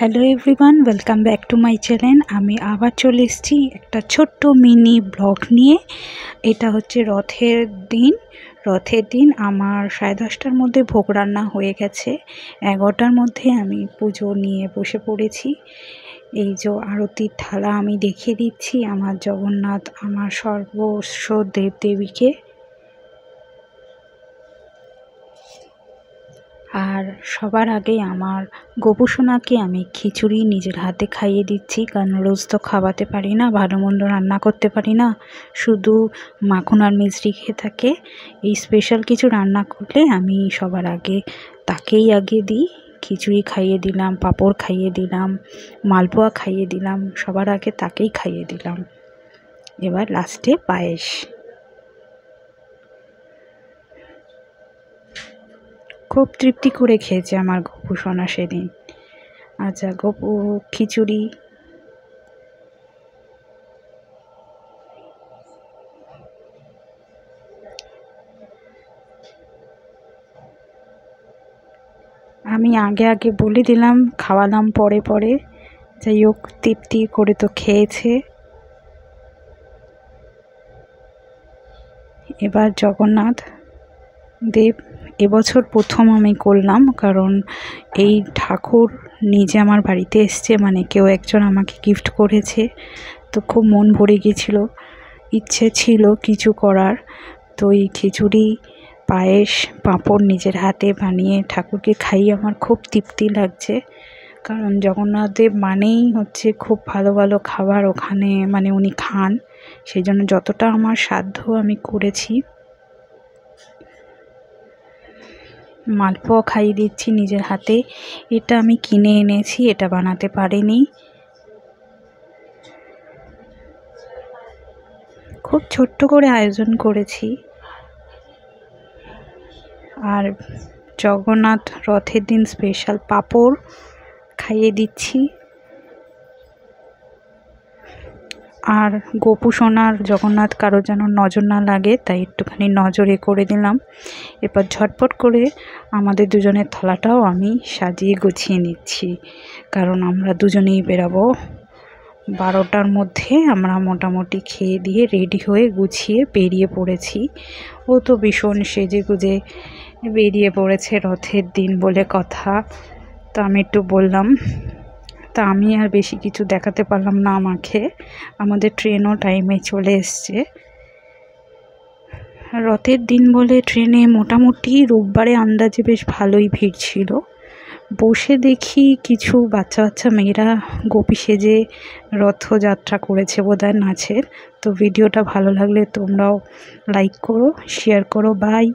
Hello everyone, welcome back to my channel. আমি আবার চলে এসেছি একটা ছোট্ট মিনি ব্লগ নিয়ে। এটা হচ্ছে রথের দিন আমার 10:30টার মধ্যে ভোগ রান্না হয়ে গেছে। 11টার মধ্যে আমি পুজো নিয়ে বসে পড়েছি। এই যে আরতির থালা আমি দেখিয়ে দিচ্ছি আমার জগন্নাথ, আমার সর্বস্ব দেবদেবীকে। আর সবার আগে আমার গোপুসোনাকে আমি খিচুড়ি নিজের হাতে খাইয়ে দিচ্ছি, কারণ রোজ তো খাওয়াতে পারি না, ভালো মন্দ রান্না করতে পারি না, শুধু মাখন আর মিষ্টি খেয়ে থাকে। এই স্পেশাল কিছু রান্না করলে আমি সবার আগে তাকেই আগে দিই। খিচুড়ি খাইয়ে দিলাম, পাঁপড় খাইয়ে দিলাম, মালপোয়া খাইয়ে দিলাম, সবার আগে তাকেই খাইয়ে দিলাম। এবার লাস্টে পায়েস। খুব তৃপ্তি করে খেয়েছে আমার গপু সোনা সেদিন। আচ্ছা, গপু খিচুড়ি আমি আগে বলে দিলাম, খাওয়ালাম পরে। যাই হোক, তৃপ্তি করে তো খেয়েছে। এবার জগন্নাথ দেব এবছর প্রথম আমি করলাম, কারণ এই ঠাকুর নিজে আমার বাড়িতে এসছে, মানে কেউ একজন আমাকে গিফট করেছে। তো খুব মন ভরে গিয়েছিল, ইচ্ছে ছিল কিছু করার। তো এই খিচুড়ি, পায়েস, পাঁপড় নিজের হাতে বানিয়ে ঠাকুরকে খাইয়ে আমার খুব তৃপ্তি লাগছে। কারণ জগন্নাথ দেব মানেই হচ্ছে খুব ভালো ভালো খাবার ওখানে, মানে উনি খান। সেই জন্য যতটা আমার সাধ্য আমি করেছি। মালপোয়া খাইয়ে দিচ্ছি নিজের হাতে। এটা আমি কিনে এনেছি, এটা বানাতে পারিনি। খুব ছোট্ট করে আয়োজন করেছি। আর জগন্নাথ রথের দিন স্পেশাল পাঁপড় খাইয়ে দিচ্ছি। আর গপু সোনার জগন্নাথ কারোর যেন নজর না লাগে, তাই একটুখানি নজরে করে দিলাম। এরপর ঝটপট করে আমাদের দুজনের থালাটাও আমি সাজিয়ে গুছিয়ে নিচ্ছি, কারণ আমরা দুজনেই বেরাবো 12টার মধ্যে। আমরা মোটামুটি খেয়ে দিয়ে রেডি হয়ে গুছিয়ে বেরিয়ে পড়েছি। ও তো ভীষণ সেজে গুজে বেরিয়ে পড়েছে, রথের দিন বলে কথা। তো আমি একটু বললাম, তা আমি আর বেশি কিছু দেখাতে পারলাম না আমাকে। আমাদের ট্রেনও টাইমে চলে এসছে। রথের দিন বলে ট্রেনে মোটামুটি রোববারে আন্দাজে বেশ ভালোই ভিড় ছিল। বসে দেখি কিছু বাচ্চা মেয়েরা গোপী সেজে রথযাত্রা করেছে বোধহয়, নাচের। তো ভিডিওটা ভালো লাগলে তোমরাও লাইক করো, শেয়ার করো। বাই।